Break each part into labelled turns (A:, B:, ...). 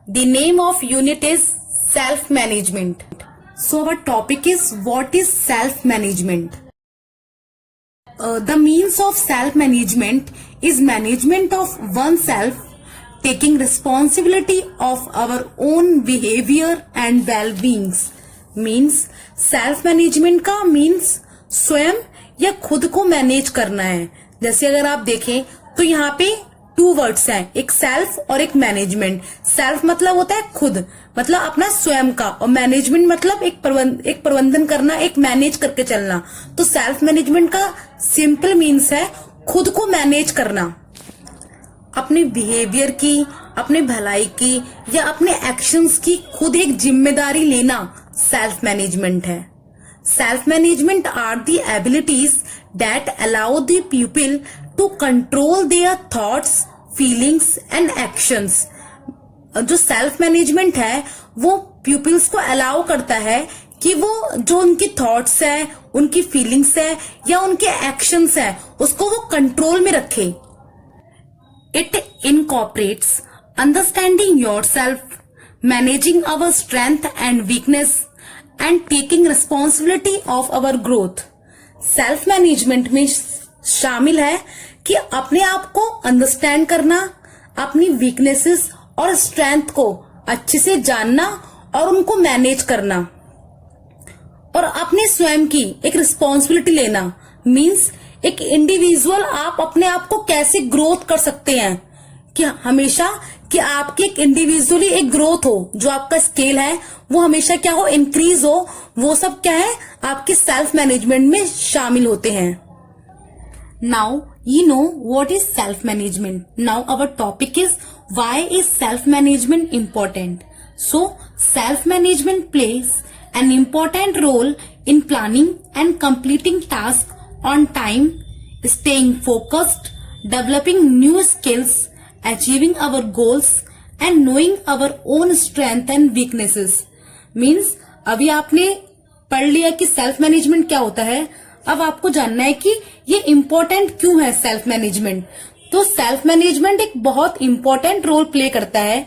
A: The name of unit is self-management. So our topic is what is self-management? The means of self-management is management of oneself, taking responsibility of our own behavior and well-beings. Means self-management का means स्वयं या खुद को manage करना है. जैसे अगर आप देखें तो यहाँ पे टू वर्ड्स हैं, एक सेल्फ और एक मैनेजमेंट. सेल्फ मतलब होता है खुद, मतलब अपना स्वयं का, और मैनेजमेंट मतलब एक प्रबंधन करना, एक मैनेज करके चलना. तो सेल्फ मैनेजमेंट का सिंपल मीन्स है खुद को मैनेज करना. अपने बिहेवियर की, अपने भलाई की या अपने एक्शंस की खुद एक जिम्मेदारी लेना सेल्फ मैनेजमेंट है. Self management are the abilities that allow the people to control their thoughts, feelings and actions. जो सेल्फ मैनेजमेंट है वो पीपल्स को अलाउ करता है कि वो जो उनकी थॉट्स है, उनकी फीलिंग्स है या उनके एक्शंस है उसको वो कंट्रोल में रखे. It incorporates understanding yourself, managing our strength and weakness, and taking responsibility of our growth. Self management में शामिल है कि अपने आप को अंडरस्टैंड करना, अपनी वीकनेसेस और स्ट्रेंथ को अच्छे से जानना और उनको मैनेज करना, और अपने स्वयं की एक रिस्पॉन्सिबिलिटी लेना. मीन्स एक इंडिविजुअल आप अपने आप को कैसे ग्रोथ कर सकते हैं, कि हमेशा कि आपकी एक इंडिविजुअली एक ग्रोथ हो, जो आपका स्केल है वो हमेशा क्या हो, इंक्रीज हो. वो सब क्या है आपके सेल्फ मैनेजमेंट में शामिल होते हैं. Now you know what is self management. Now our topic is why is self management important. So self management plays an important role in planning and completing tasks on time, staying focused, developing new skills, achieving our goals and knowing our own strength and weaknesses. Means अभी आपने पढ़ लिया कि self management क्या होता है. अब आपको जानना है कि ये इम्पोर्टेंट क्यों है सेल्फ मैनेजमेंट. तो सेल्फ मैनेजमेंट एक बहुत इम्पोर्टेंट रोल प्ले करता है,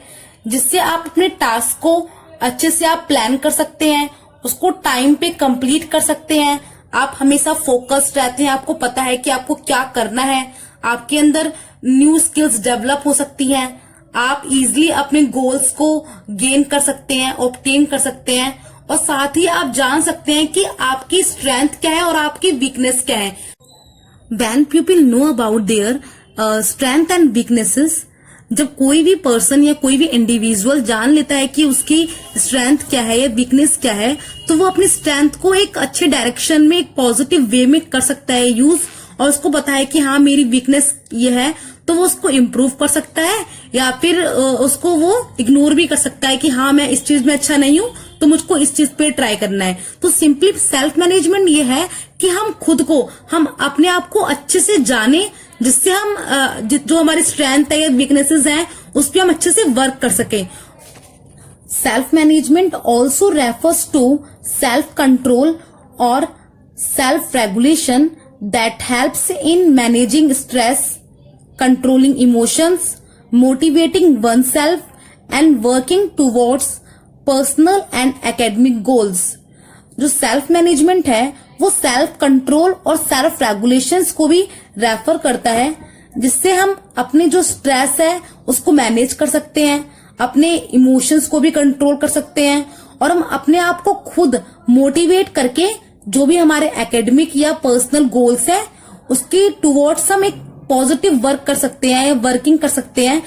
A: जिससे आप अपने टास्क को अच्छे से आप प्लान कर सकते हैं, उसको टाइम पे कंप्लीट कर सकते हैं. आप हमेशा फोकस्ड रहते हैं, आपको पता है कि आपको क्या करना है, आपके अंदर न्यू स्किल्स डेवलप हो सकती हैं, आप इजिली अपने गोल्स को गेन कर सकते हैं, ऑब्टेन कर सकते हैं, और साथ ही आप जान सकते हैं कि आपकी स्ट्रेंथ क्या है और आपकी वीकनेस क्या है. When people know about their strength and weaknesses, जब कोई भी पर्सन या कोई भी इंडिविजुअल जान लेता है कि उसकी स्ट्रेंथ क्या है या वीकनेस क्या है, तो वो अपनी स्ट्रेंथ को एक अच्छे डायरेक्शन में, एक पॉजिटिव वे में कर सकता है यूज, और उसको पता है कि हाँ मेरी वीकनेस ये है, तो वो उसको इम्प्रूव कर सकता है, या फिर उसको वो इग्नोर भी कर सकता है कि हाँ मैं इस चीज में अच्छा नहीं हूँ तो मुझको इस चीज पे ट्राई करना है. तो सिंपली सेल्फ मैनेजमेंट ये है कि हम खुद को, हम अपने आप को अच्छे से जाने, जिससे हम जो हमारी स्ट्रेंथ है या वीकनेसेस हैं उस पर हम अच्छे से वर्क कर सके. Self management also refers to self control और self regulation that helps in managing stress, controlling emotions, motivating oneself and working towards personal and academic goals. जो सेल्फ मैनेजमेंट है वो सेल्फ कंट्रोल और सेल्फ रेगुलेशंस को भी refer करता है, जिससे हम अपने जो स्ट्रेस है उसको मैनेज कर सकते हैं, अपने इमोशंस को भी कंट्रोल कर सकते हैं, और हम अपने आप को खुद मोटिवेट करके जो भी हमारे एकेडमिक या पर्सनल गोल्स है उसके टुवर्ड्स हम एक पॉजिटिव वर्क कर सकते हैं या वर्किंग कर सकते हैं.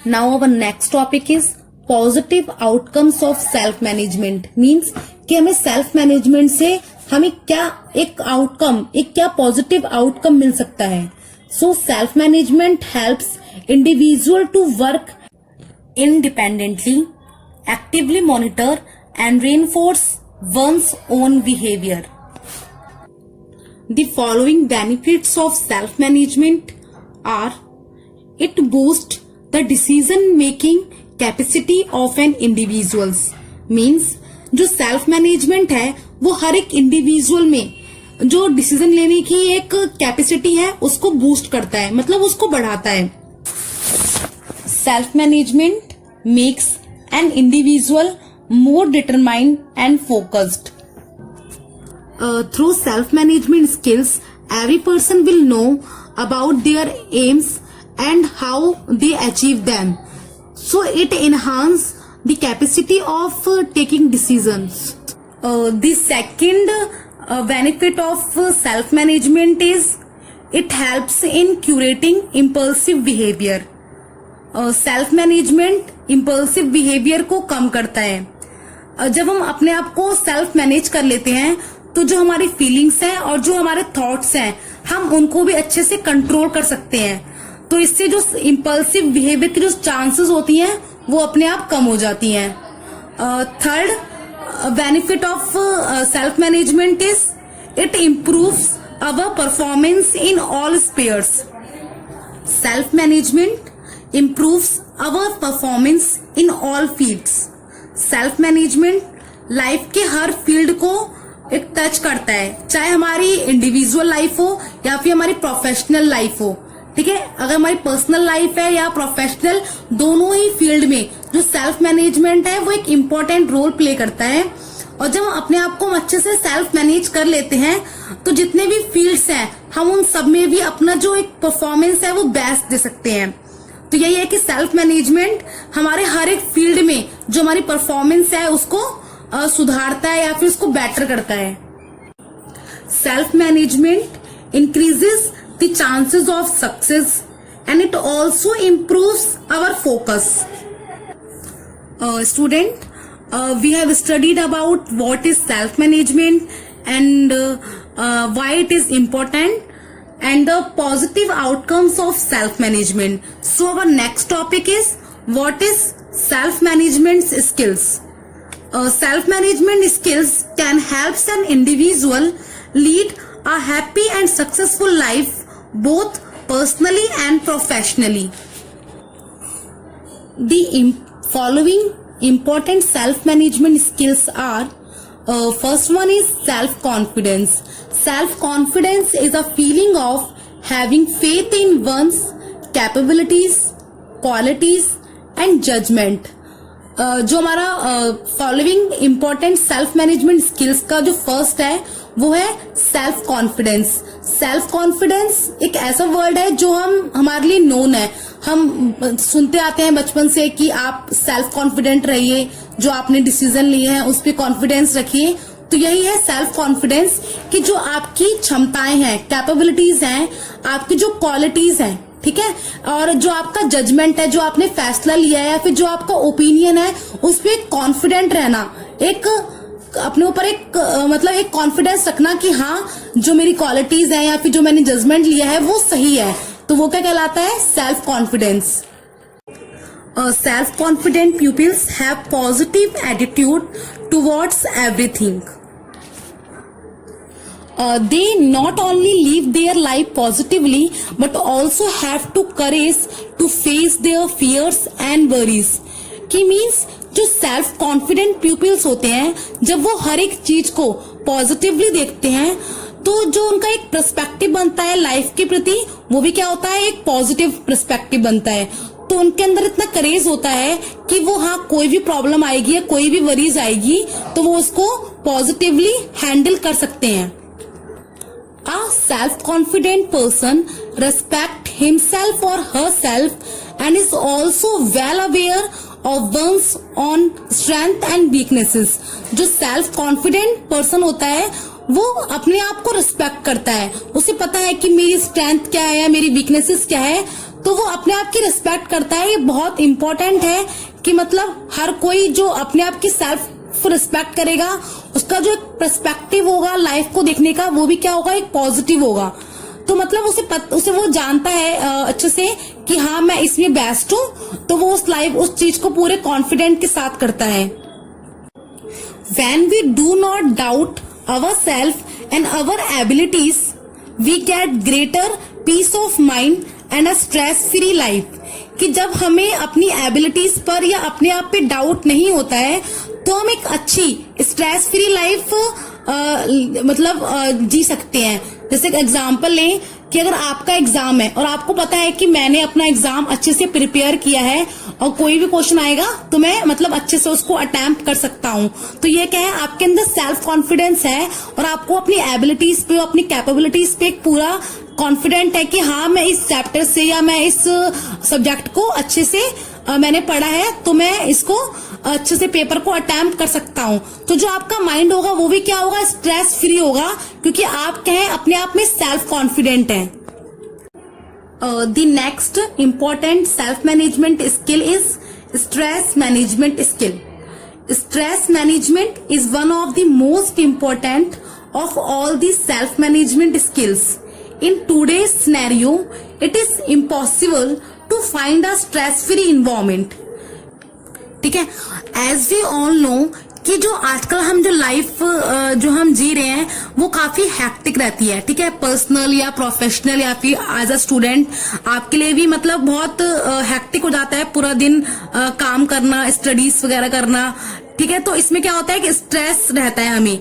A: Now our next topic is positive outcomes of self management. Means कि हमें सेल्फ मैनेजमेंट से हमें क्या एक आउटकम, एक क्या पॉजिटिव आउटकम मिल सकता है. So self management helps individual to work independently, actively monitor and reinforce one's own behavior. The following benefits of self-management are: it boosts the decision-making capacity of an individual. Means जो self management है वो हर एक individual में जो decision लेने की एक capacity है उसको बूस्ट करता है, मतलब उसको बढ़ाता है. Self management makes an individual more determined and focused. Through self-management skills, every person will know about their aims and how they achieve them. So it enhances the capacity of taking decisions. The second benefit of self-management is it helps in curating impulsive behavior. Self management impulsive behaviour को कम करता है। जब हम अपने आप को self manage कर लेते हैं तो जो हमारी फीलिंग्स हैं और जो हमारे थॉट्स हैं हम उनको भी अच्छे से कंट्रोल कर सकते हैं। तो इससे जो इम्पल्सिव बिहेवियर की जो चांसेस होती हैं वो अपने आप कम हो जाती हैं। Third benefit of self management is it improves our performance in all spheres. सेल्फ मैनेजमेंट improves our performance in all fields. Self management life के हर फील्ड को एक टच करता है, चाहे हमारी इंडिविजुअल लाइफ हो या फिर हमारी प्रोफेशनल लाइफ हो। ठीक है, अगर हमारी पर्सनल लाइफ है या प्रोफेशनल, दोनों ही फील्ड में जो सेल्फ मैनेजमेंट है वो एक इम्पोर्टेंट रोल प्ले करता है। और जब हम अपने आप को अच्छे से सेल्फ मैनेज कर लेते हैं तो जितने भी फील्ड्स हैं हम उन सब में भी अपना जो एक परफॉर्मेंस है वो बेस्ट दे सकते हैं। तो यही है कि सेल्फ मैनेजमेंट हमारे हर एक फील्ड में जो हमारी परफॉर्मेंस है उसको सुधारता है या फिर उसको बेटर करता है। Self management increases the chances of success and it also improves our focus. Student, we have studied about what is self management and why it is important and the positive outcomes of self management. So our next topic is what is self management skills. Self management skills can help an individual lead a happy and successful life both personally and professionally. The following important self management skills are first one is self confidence. Self confidence is a feeling of having faith in one's capabilities, qualities and judgment. जो हमारा following important self management skills का जो first है वो है self confidence. Self confidence एक ऐसा word है जो हमारे लिए नोन है। हम सुनते आते हैं बचपन से कि आप सेल्फ कॉन्फिडेंट रहिए, जो आपने डिसीजन लिए हैं उस पर कॉन्फिडेंस रखिए। तो यही है सेल्फ कॉन्फिडेंस कि जो आपकी क्षमताएं हैं, कैपेबिलिटीज हैं, आपकी जो क्वालिटीज हैं, ठीक है, और जो आपका जजमेंट है, जो आपने फैसला लिया है या फिर जो आपका ओपिनियन है उस पर कॉन्फिडेंट रहना, एक अपने ऊपर एक मतलब एक कॉन्फिडेंस रखना कि हाँ जो मेरी क्वालिटीज है या फिर जो मैंने जजमेंट लिया है वो सही है। तो वो क्या कहलाता है? Self confidence. Self confident pupils have positive attitude towards everything. They not only live their life positively but also have to courage to face their fears and worries. कि मीन्स जो सेल्फ कॉन्फिडेंट pupils होते हैं जब वो हर एक चीज को positively देखते हैं तो जो उनका एक पर्सपेक्टिव बनता है लाइफ के प्रति वो भी क्या होता है? एक पॉजिटिव पर्सपेक्टिव बनता है। तो उनके अंदर इतना करेज होता है कि वो हाँ कोई भी प्रॉब्लम आएगी या कोई भी वरीज आएगी तो वो उसको पॉजिटिवली हैंडल कर सकते हैं। A self-confident person respects himself or herself and is also well aware of one's own strength and weaknesses. जो self confident person होता है वो अपने आप को रिस्पेक्ट करता है, उसे पता है कि मेरी स्ट्रेंथ क्या है, मेरी वीकनेसेस क्या है, तो वो अपने आप की रिस्पेक्ट करता है। ये बहुत इंपॉर्टेंट है कि मतलब हर कोई जो अपने आप की सेल्फ रिस्पेक्ट करेगा उसका जो एक पर्सपेक्टिव होगा लाइफ को देखने का वो भी क्या होगा? एक पॉजिटिव होगा। तो मतलब उसे वो जानता है अच्छे से कि हाँ मैं इसमें बेस्ट हूँ, तो वो उस चीज को पूरे कॉन्फिडेंट के साथ करता है। When we do not doubt ourselves and our abilities, we get greater peace of mind and a stress-free life. कि जब हमें अपनी एबिलिटीज पर या अपने आप पे डाउट नहीं होता है तो हम एक अच्छी स्ट्रेस फ्री लाइफ जी सकते हैं। जैसे एग्जांपल लें कि अगर आपका एग्जाम है और आपको पता है कि मैंने अपना एग्जाम अच्छे से प्रिपेयर किया है और कोई भी क्वेश्चन आएगा तो मैं मतलब अच्छे से उसको अटेम्प्ट कर सकता हूँ, तो ये क्या है, आपके अंदर सेल्फ कॉन्फिडेंस है और आपको अपनी एबिलिटीज पे, अपनी कैपेबिलिटीज पे एक पूरा कॉन्फिडेंट है कि हाँ मैं इस चैप्टर से या मैं इस सब्जेक्ट को अच्छे से मैंने पढ़ा है, तो मैं इसको अच्छे से पेपर को अटेम्प्ट कर सकता हूँ। तो जो आपका माइंड होगा वो भी क्या होगा, स्ट्रेस फ्री होगा, क्योंकि आप क्या है, अपने आप में सेल्फ कॉन्फिडेंट है। The next important self management skill is stress management skill. Stress management is one of the most important of all the self management skills. In today's scenario, it is impossible to find a stress free environment. ठीक है, as we all know कि जो आजकल हम जो life जो हम जी रहे हैं वो काफी हैक्टिक रहती है। ठीक है, पर्सनल या प्रोफेशनल या फिर एज अ स्टूडेंट आपके लिए भी मतलब बहुत हैक्टिक हो जाता है, पूरा दिन काम करना, स्टडीज वगैरह करना। ठीक है, तो इसमें क्या होता है कि स्ट्रेस रहता है हमें,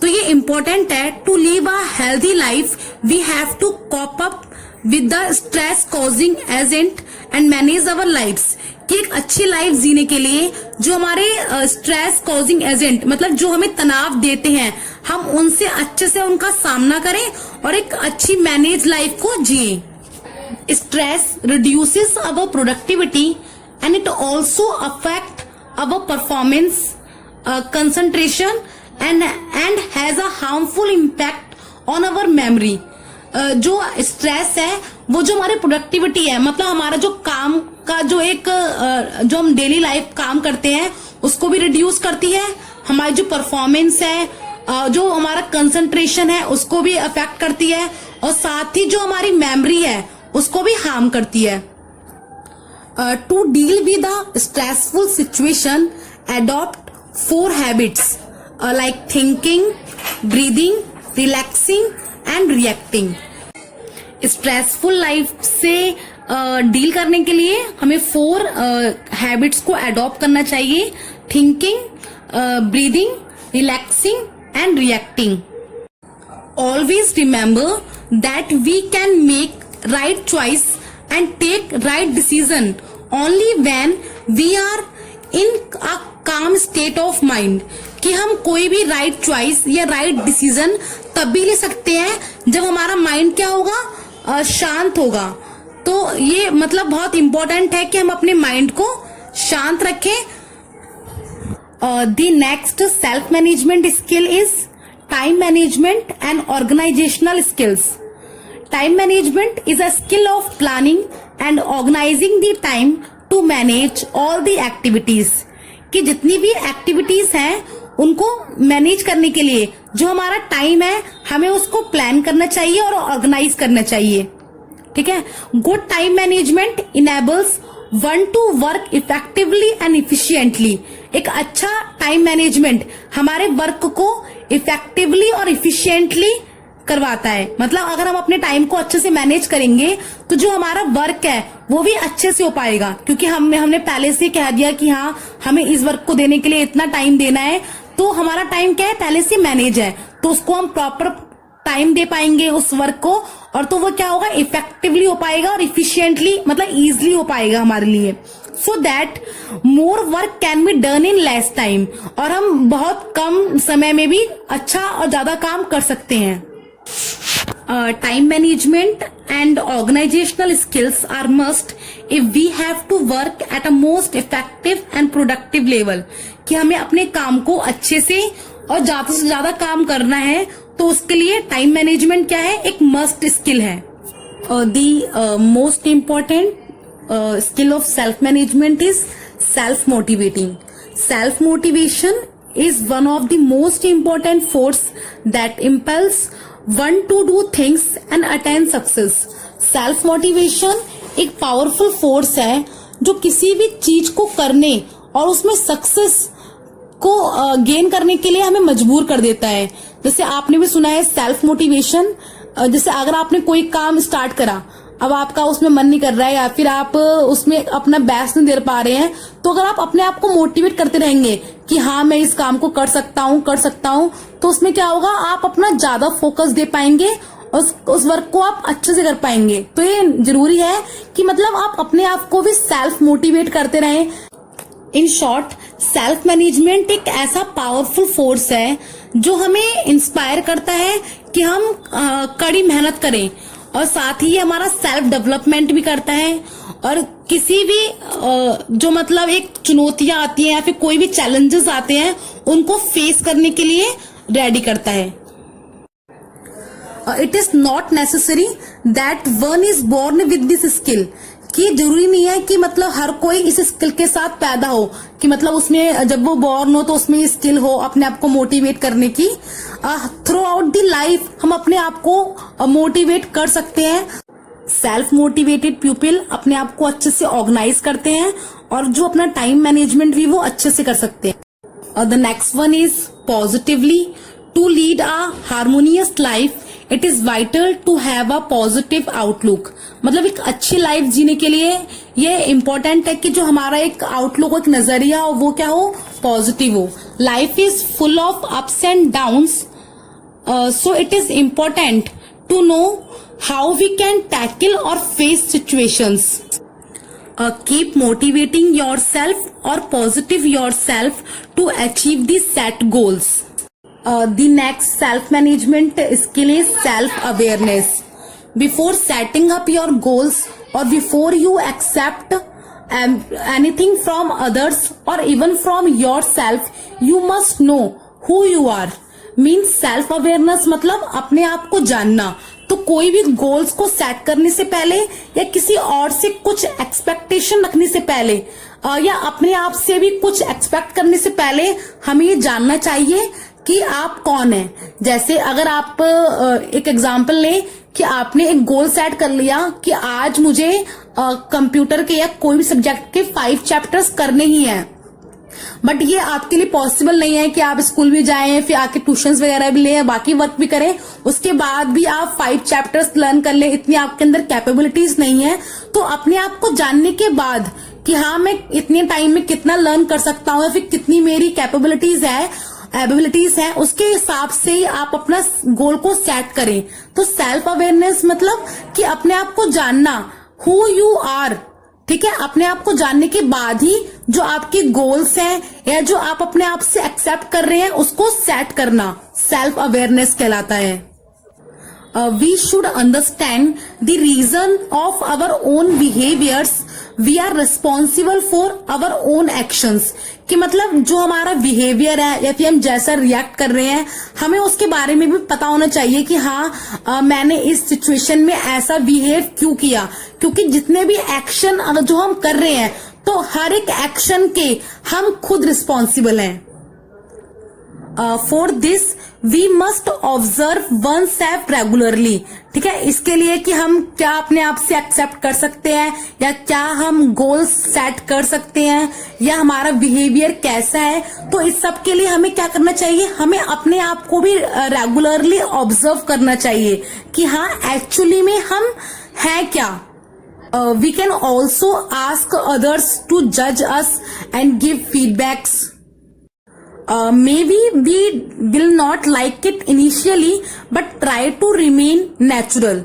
A: तो ये इम्पोर्टेंट है to live a healthy life we have to cope up with the stress causing agent and manage our lifes. कि एक अच्छी लाइफ जीने के लिए जो हमारे स्ट्रेस कॉजिंग एजेंट मतलब जो हमें तनाव देते हैं, हम उनसे अच्छे से उनका सामना करें और एक अच्छी मैनेज लाइफ को जिए। Stress reduces our productivity and it also affect our performance, concentration and has a harmful impact on our memory. जो स्ट्रेस है वो जो हमारी प्रोडक्टिविटी है, मतलब हमारा जो काम का जो एक जो हम डेली लाइफ काम करते हैं उसको भी रिड्यूस करती है, हमारी जो परफॉर्मेंस है, जो हमारा कंसंट्रेशन है उसको भी अफेक्ट करती है, और साथ ही जो हमारी मेमोरी है उसको भी हार्म करती है। To deal with the stressful situation adopt 4 habits like thinking, breathing, relaxing and reacting. Stressful life से डील करने के लिए हमें 4 हैबिट्स को अडॉप्ट करना चाहिए: thinking, breathing, relaxing and reacting. Always remember that we can make right choice and take right decision only when we are in a calm state of mind. कि हम कोई भी राइट चॉइस या right decision तब भी ले सकते हैं जब हमारा माइंड क्या होगा, शांत होगा। तो ये मतलब बहुत इंपॉर्टेंट है कि हम अपने माइंड को शांत रखें। The next self management skill is time management and organisational skills. Time management is a skill of planning and organising the time to manage all the activities. कि जितनी भी एक्टिविटीज हैं उनको मैनेज करने के लिए जो हमारा टाइम है हमें उसको प्लान करना चाहिए और ऑर्गेनाइज करना चाहिए। ठीक है, good time management enables one two work effectively and efficiently. एक अच्छा टाइम मैनेजमेंट हमारे वर्क को इफेक्टिवली और इफिशिएंटली करवाता है। मतलब अगर हम अपने टाइम को अच्छे से मैनेज करेंगे तो जो हमारा वर्क है वो भी अच्छे से हो पाएगा, क्योंकि हमने पहले से कह दिया कि हाँ हमें इस वर्क को देने के लिए इतना टाइम देना है, तो हमारा टाइम क्या है पहले से मैनेज है, तो उसको हम प्रॉपर टाइम दे पाएंगे उस वर्क को, और तो वो क्या होगा, इफेक्टिवली हो पाएगा और इफिशिएंटली मतलब इजीली हो पाएगा हमारे लिए। So that more work can be done in less time, और हम बहुत कम समय में भी अच्छा और ज्यादा काम कर सकते हैं। Time management and organizational skills are must if we have to work at a most effective and productive level। कि हमें अपने काम को अच्छे से और ज्यादा से ज्यादा काम करना है, तो उसके लिए टाइम मैनेजमेंट क्या है, एक मस्ट स्किल है। The most important skill of self management is self motivating। Self motivation is one of the most important force that impels one to do things and attain success। Self motivation एक powerful force है जो किसी भी चीज को करने और उसमें सक्सेस को गेन करने के लिए हमें मजबूर कर देता है। जैसे आपने भी सुना है सेल्फ मोटिवेशन, जैसे अगर आपने कोई काम स्टार्ट करा, अब आपका उसमें मन नहीं कर रहा है या फिर आप उसमें अपना बेस्ट नहीं दे पा रहे हैं, तो अगर आप अपने आप को मोटिवेट करते रहेंगे कि हाँ मैं इस काम को कर सकता हूँ, तो उसमें क्या होगा, आप अपना ज्यादा फोकस दे पाएंगे उस वर्क को आप अच्छे से कर पाएंगे। तो ये जरूरी है कि मतलब आप अपने आप को भी सेल्फ मोटिवेट करते रहें। इन शॉर्ट, सेल्फ मैनेजमेंट एक ऐसा पावरफुल फोर्स है जो हमें इंस्पायर करता है कि हम कड़ी मेहनत करें, और साथ ही हमारा सेल्फ डेवलपमेंट भी करता है, और किसी भी जो मतलब एक चुनौतियां आती हैं या फिर कोई भी चैलेंजेस आते हैं उनको फेस करने के लिए रेडी करता है। It is not necessary that one is born with this skill, कि जरूरी नहीं है कि मतलब हर कोई इस स्किल के साथ पैदा हो, कि मतलब उसमें जब वो बॉर्न हो तो उसमें स्किल हो अपने आप को मोटिवेट करने की। थ्रू आउट द लाइफ हम अपने आप को मोटिवेट कर सकते हैं। सेल्फ मोटिवेटेड पीपल अपने आप को अच्छे से ऑर्गेनाइज करते हैं, और जो अपना टाइम मैनेजमेंट भी वो अच्छे से कर सकते हैं। The next one is positively. To lead a harmonious life it is vital to have a positive outlook. मतलब एक अच्छी लाइफ जीने के लिए ये इम्पोर्टेंट है कि जो हमारा एक आउटलुक, एक नजरिया हो, वो क्या हो, पॉजिटिव हो। Life is full of ups and downs, so it is important to know how we can tackle और face situations. Keep motivating yourself or positive yourself to achieve the set goals. The next self-management skill is self-awareness. Before setting up your goals or before you accept anything from others or even from yourself, you must know who you are. Means self-awareness मतलब अपने आप को जानना। तो कोई भी goals को set करने से पहले या किसी और से कुछ एक्सपेक्टेशन रखने से पहले या अपने आप से भी कुछ एक्सपेक्ट करने से पहले हमें ये जानना चाहिए कि आप कौन हैं। जैसे अगर आप एक एग्जांपल लें कि आपने एक गोल सेट कर लिया कि आज मुझे कंप्यूटर के या कोई भी सब्जेक्ट के 5 चैप्टर्स करने ही हैं, बट ये आपके लिए पॉसिबल नहीं है कि आप स्कूल भी जाएं, फिर आके ट्यूशंस वगैरह भी लें, बाकी वर्क भी करें, उसके बाद भी आप 5 चैप्टर्स लर्न कर लें, इतनी आपके अंदर कैपेबिलिटीज नहीं है। तो अपने आप को जानने के बाद कि हाँ मैं इतने टाइम में कितना लर्न कर सकता हूँ या फिर कितनी मेरी कैपेबिलिटीज है, उसके हिसाब से ही आप अपना गोल को सेट करें। तो सेल्फ अवेयरनेस मतलब कि अपने आप को जानना, हु यू आर, ठीक है। अपने आप को जानने के बाद ही जो आपके गोल्स हैं या जो आप अपने आप से एक्सेप्ट कर रहे हैं उसको सेट करना सेल्फ अवेयरनेस कहलाता है। We should understand the reason of our own behaviours, we are responsible for our own actions. कि मतलब जो हमारा बिहेवियर है या फिर हम जैसा रिएक्ट कर रहे हैं, हमें उसके बारे में भी पता होना चाहिए कि हाँ मैंने इस सिचुएशन में ऐसा बिहेव क्यों किया। क्योंकि जितने भी एक्शन अगर जो हम कर रहे हैं तो हर एक एक्शन के हम खुद रिस्पॉन्सिबल हैं। For this we must observe oneself regularly, ठीक है। इसके लिए कि हम क्या अपने आप से एक्सेप्ट कर सकते हैं या क्या हम गोल्स सेट कर सकते हैं या हमारा बिहेवियर कैसा है। तो इस सब के लिए हमें क्या करना चाहिए, हमें अपने आप को भी रेगुलरली ऑब्जर्व करना चाहिए कि हाँ एक्चुअली में हम हैं क्या। We can also ask others to जज us and give feedbacks. Maybe we will not like it initially, but try to remain natural.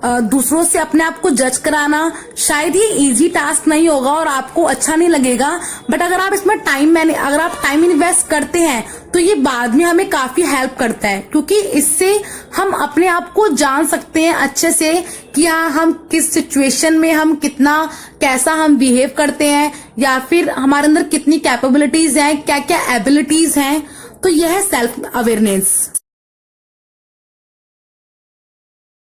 A: दूसरों से अपने आप को जज कराना शायद ही इजी टास्क नहीं होगा और आपको अच्छा नहीं लगेगा, बट अगर आप इसमें अगर आप टाइम इन्वेस्ट करते हैं तो ये बाद में हमें काफी हेल्प करता है, क्योंकि इससे हम अपने आप को जान सकते हैं अच्छे से कि हाँ हम किस सिचुएशन में हम कैसा हम बिहेव करते हैं या फिर हमारे अंदर कितनी कैपेबिलिटीज हैं, क्या क्या एबिलिटीज हैं। तो यह है सेल्फ अवेयरनेस।